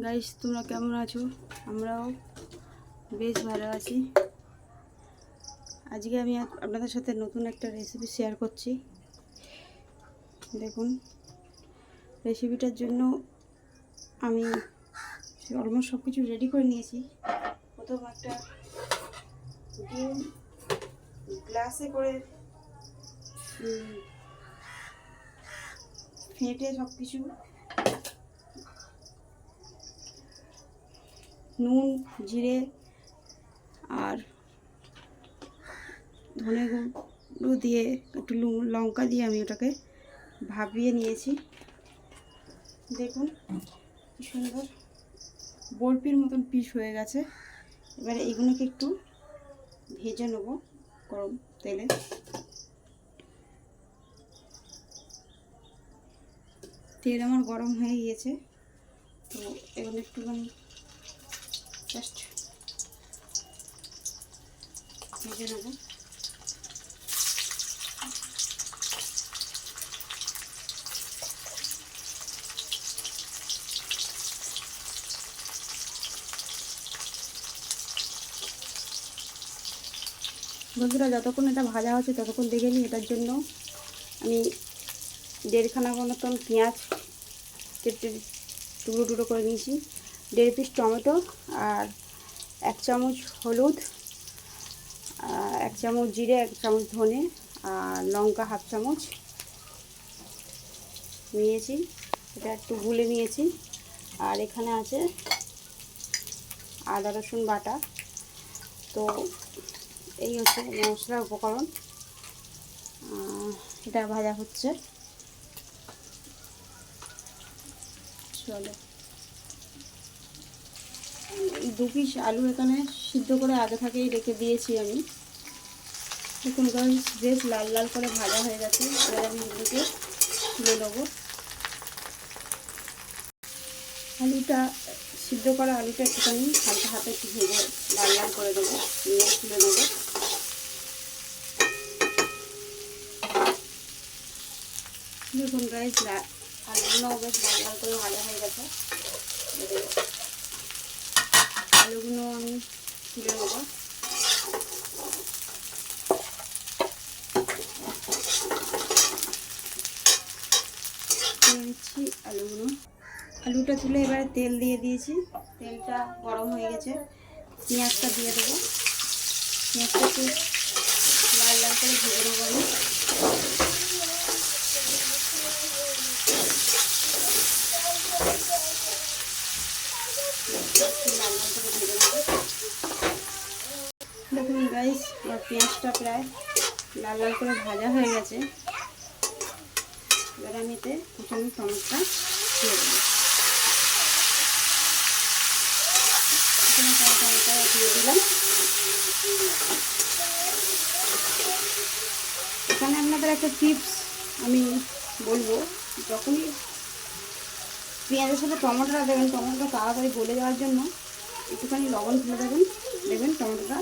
Guys, তোমরা কেমন আছো? আমরাও বেশ ভালো আছি। আজকে আমি আপনাদের সাথে নতুন একটা রেসিপি শেয়ার করছি। দেখুন, রেসিপিটার জন্য আমি অলমোস্ট সব কিছু রেডি করে নিয়েছি। প্রথম একটা ডিম গ্লাসে করে ফেটে সব কিছু নুন, জিরে আর ধনে গুঁড়ো দিয়ে একটু লঙ্কা দিয়ে আমি ওটাকে ভাপিয়ে নিয়েছি। দেখুন কি সুন্দর বরফির মতন পিস হয়ে গেছে। এবারে এগুলোকে একটু ভেজে নেব গরম তেলে। তেল আমার গরম হয়ে গিয়েছে, তো এগুলো একটুখানি জাস্ট ভেজে নেব। বন্ধুরা, যতক্ষণ এটা ভাজা হচ্ছে ততক্ষণ দেখে নিই। এটার জন্য আমি 1.5 খানা মতন পেঁয়াজ কেটে টুকরো টুকরো করে নিয়েছি, 1.5 পিস টমেটো, আর 1 চামচ হলুদ, 1 চামচ জিরে, 1 চামচ ধনে, আর লঙ্কা 1/2 চামচ নিয়েছি। এটা একটু গুলে নিয়েছি। আর এখানে আছে আদা রসুন বাটা। তো এই হচ্ছে মশলার উপকরণ। এটা ভাজা হচ্ছে। চলো, 2 পিস আলু এখানে সিদ্ধ করে আগে থেকেই রেখে দিয়েছি আমি। দেখুন গাইস, বেশ লাল লাল করে ভাজা হয়ে গেছে। এবার আমি এগুলোকে তুলে নেবো। আলুটা সিদ্ধ করা আলুটা একটুখানি হালকা হাতে একটু ভেজে লাল লাল করে দেবো, নিয়ে তুলে নেবো। দেখুন গাইস, আলুগুলো বেশ লাল লাল করে ভাজা হয়ে গেছে। আলুগুলো আমি তুলে নেবো। তুলে নিচ্ছি আলুটা তুলে এবারে তেল দিয়ে দিয়েছি। তেলটা গরম হয়ে গেছে, পেঁয়াজটা দিয়ে দেবো। পেঁয়াজটা একটু লাল লাল করে ভেজে নেবো আমি। লাল লাল করে ভেজে নেবো। দেখুন গাইস, আমার পেঁয়াজটা প্রায় লাল লাল করে ভাজা হয়ে গেছে। এবার আমি এতে কুচানো টমেটোটা দিয়ে দেবো। টমেটোটা দিয়ে দিলাম। এখানে আপনাদের একটা টিপস আমি বলবো, যখনই পেঁয়াজের সাথে টমেটোটা দেবেন, টমেটোটা তাড়াতাড়ি গলে যাওয়ার জন্য একটুখানি লবণ তুলে দেবেন। দেখবেন টমেটোটা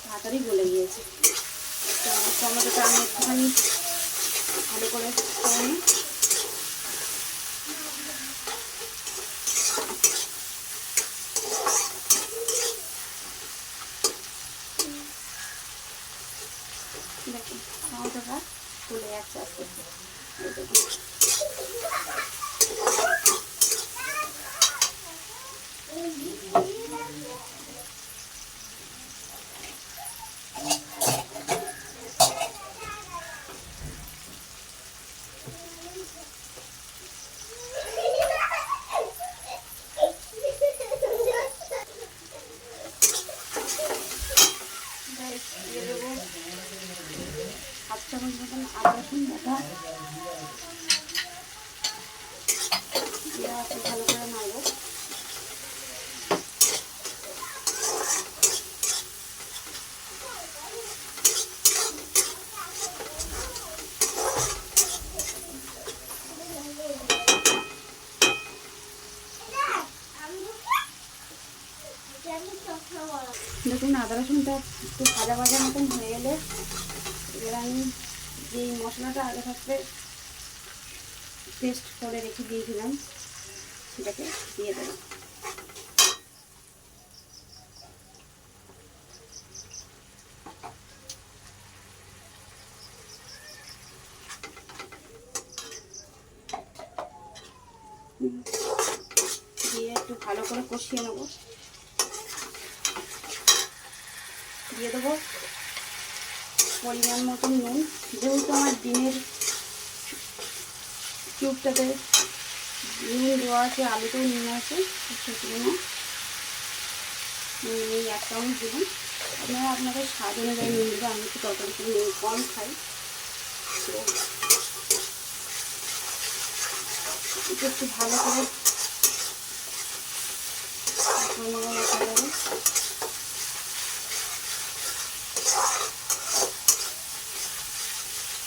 তাড়াতাড়ি গলে গিয়েছে। তো টমেটোটা আমি একটুখানি ভালো করে নিই। দেখুন টমেটোটা গলে যাচ্ছে আস্তে আস্তে। দিয়ে দেবো 1/2 চামচ মতন আদা রসুন বাটা। ভালো করে নাড়বো। দেখুন আদা রসুনটা একটু ভাজা ভাজা মতন হয়ে গেলে এবার আমি যে মশলাটা আগে থাকতে পেস্ট করে রেখে দিয়েছিলাম সেটাকে দিয়ে দেবো। দিয়ে একটু ভালো করে কষিয়ে নেব। দিয়ে দেবো পরিমাণ মতন নুন। যেহেতু আমার ডিমের কিউবটাতে নুন দেওয়া আছে, আলুতেও নুন আছে, সেজন্য এই 1 চামচ দেবেন। আপনারা আপনাদের স্বাদ অনুযায়ী নুন দেবেন। আমি একটু তরকারিতে নুন কম খাই, তো একটু ভালো করে রেখে দেবো।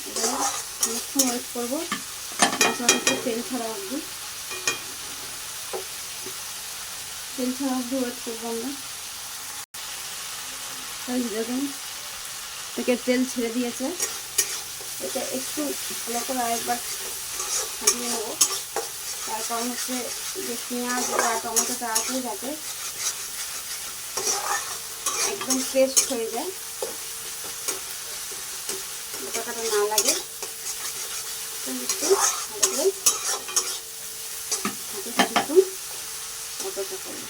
এবারে অনেকক্ষণ ওয়েট করবো মশলাটাকে তেল ছাড়া অবধি। ওয়েট করবো আমরা। তাই দেখুন থেকে তেল ছেড়ে দিয়েছে। এটা একটু ভালো করে আরেকবার ছাড়িয়ে নেবো। তার কারণ হচ্ছে যে পেঁয়াজ আর টমেটোটা আছে যাতে একদম পেস্ট হয়ে যায়, গোটাটা না লাগে। একটু ভালো করে কিছুক্ষণ অপেক্ষা করবো।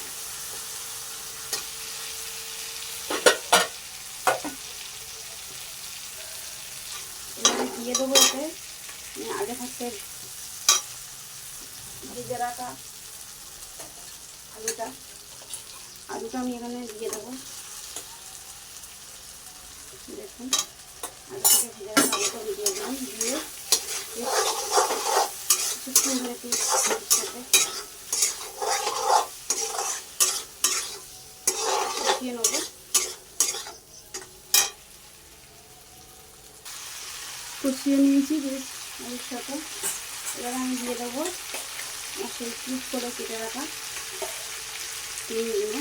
এবারে দিয়ে দেবো এতে আগে থাকতে ভেজে রাখা আলুটা আমি এখানে দিয়ে দেবো। দেখুন আগে থেকে ভেজে রাখা আলুটা আমি দিয়ে দিলাম। দিয়ে কিছুক্ষণ ধরে একটু সাথে কষিয়ে নেবো। কষিয়ে নিয়েছি বেশ আলুর সাথে। এবার আমি দিয়ে দেবো সেই কিউব করে কেটে রাখা ডিমগুলো।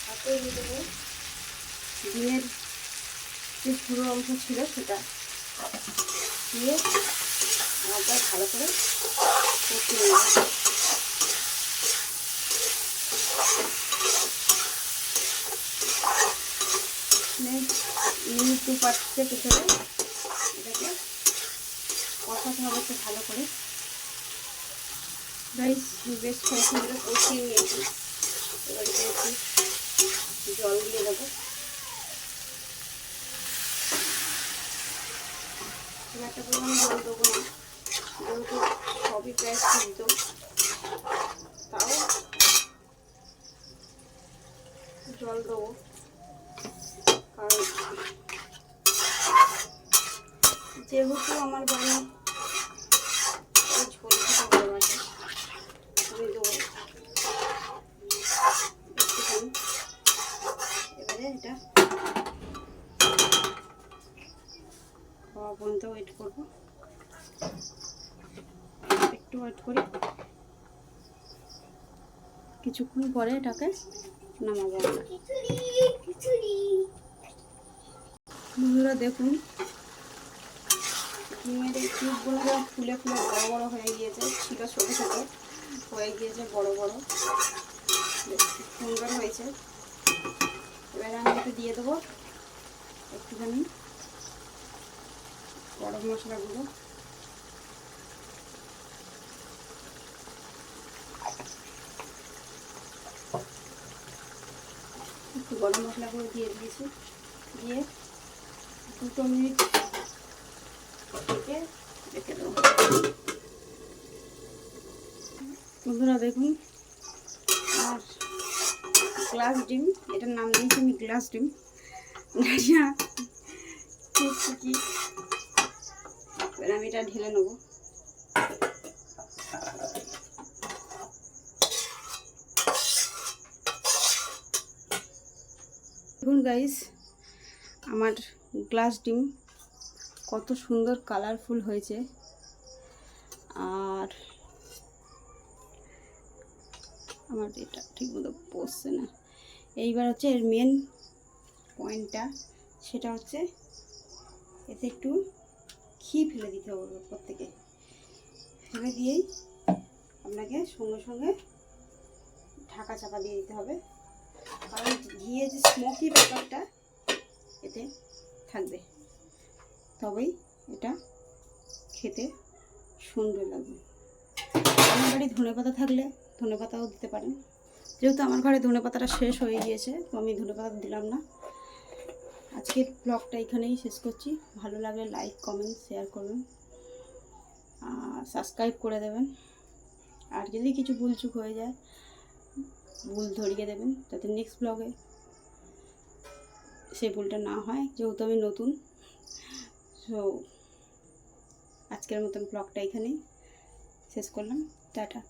তাতে দিয়ে দেবো ডিমের যে পুরো অংশ ছিল সেটা দিয়ে আবার ভালো করে কষিয়ে নেব। মিনিট 2 পেছনে এটাকে কষাতে হবে একটু ভালো করে। বেশ কয়েকদিন ধরে কষিয়ে নিয়েছি। এবার একটু জল দিয়ে দেবো। খুব একটা পরিমাণে জল দেবো না, যেহেতু সবই প্রায় সিদ্ধ। তাও জল দেবো, কারণ যেহেতু আমার বাড়ি ঝোল খেতে ভালোবাসে, আমি দেবো একটুখানি। এবারে এটা খাওয়া পর্যন্ত ওয়েট করবো। একটু ওয়েট করি, কিছুক্ষণ পরে এটাকে নামাবো। বন্ধুরা দেখুন ডিমের এই কিউবগুলো ফুলে ফুলে বড় বড় হয়ে গিয়েছে, ছিল ছোটো ছোটো হয়ে গিয়েছে বড় বড়, সুন্দর হয়েছে। এবার আমি একটু দিয়ে দেবো একটুখানি গরম মশলা গুঁড়ো। একটু গরম মশলা গুঁড়ো দিয়ে দিয়েছি। দিয়ে 2 মিনিট রেখে দেবো। বন্ধুরা দেখুন আর গ্লাস ডিম, এটার নাম দিয়েছি আমি গ্লাস ডিম। কি এবার আমি এটা ঢেলে নেবো। দেখুন গাইস আমার গ্লাস ডিম কত সুন্দর কালারফুল হয়েছে। আর আমার এটা ঠিক মতো বসছে না। এইবার হচ্ছে এর মেন পয়েন্টটা, সেটা হচ্ছে এতে একটু ঘি ফেলে দিতে হবে উপর থেকে। ফেলে দিয়েই আপনাকে সঙ্গে সঙ্গে ঢাকা চাপা দিয়ে দিতে হবে, কারণ ঘিয়ের যে স্মোকি ব্যাপারটা এতে থাকবে, তবেই এটা খেতে সুন্দর লাগবে। আমার বাড়ি ধনেপাতা থাকলে ধনেপাতাও দিতে পারেন, যেহেতু আমার ঘরে ধনেপাতাটা শেষ হয়ে গিয়েছে তো আমি ধনেপাতা দিলাম না। আজকের ব্লগটা এখানেই শেষ করছি। ভালো লাগলে লাইক, কমেন্ট, শেয়ার করবেন, সাবস্ক্রাইব করে দেবেন। আর যদি কিছু ভুলচুক হয়ে যায় ভুল ধরিয়ে দেবেন, যাতে নেক্সট ব্লগে সেই ভুলটা না হয়, যেহেতু আমি নতুন। সো আজকের মতন ব্লগটা এখানেই শেষ করলাম। টাটা।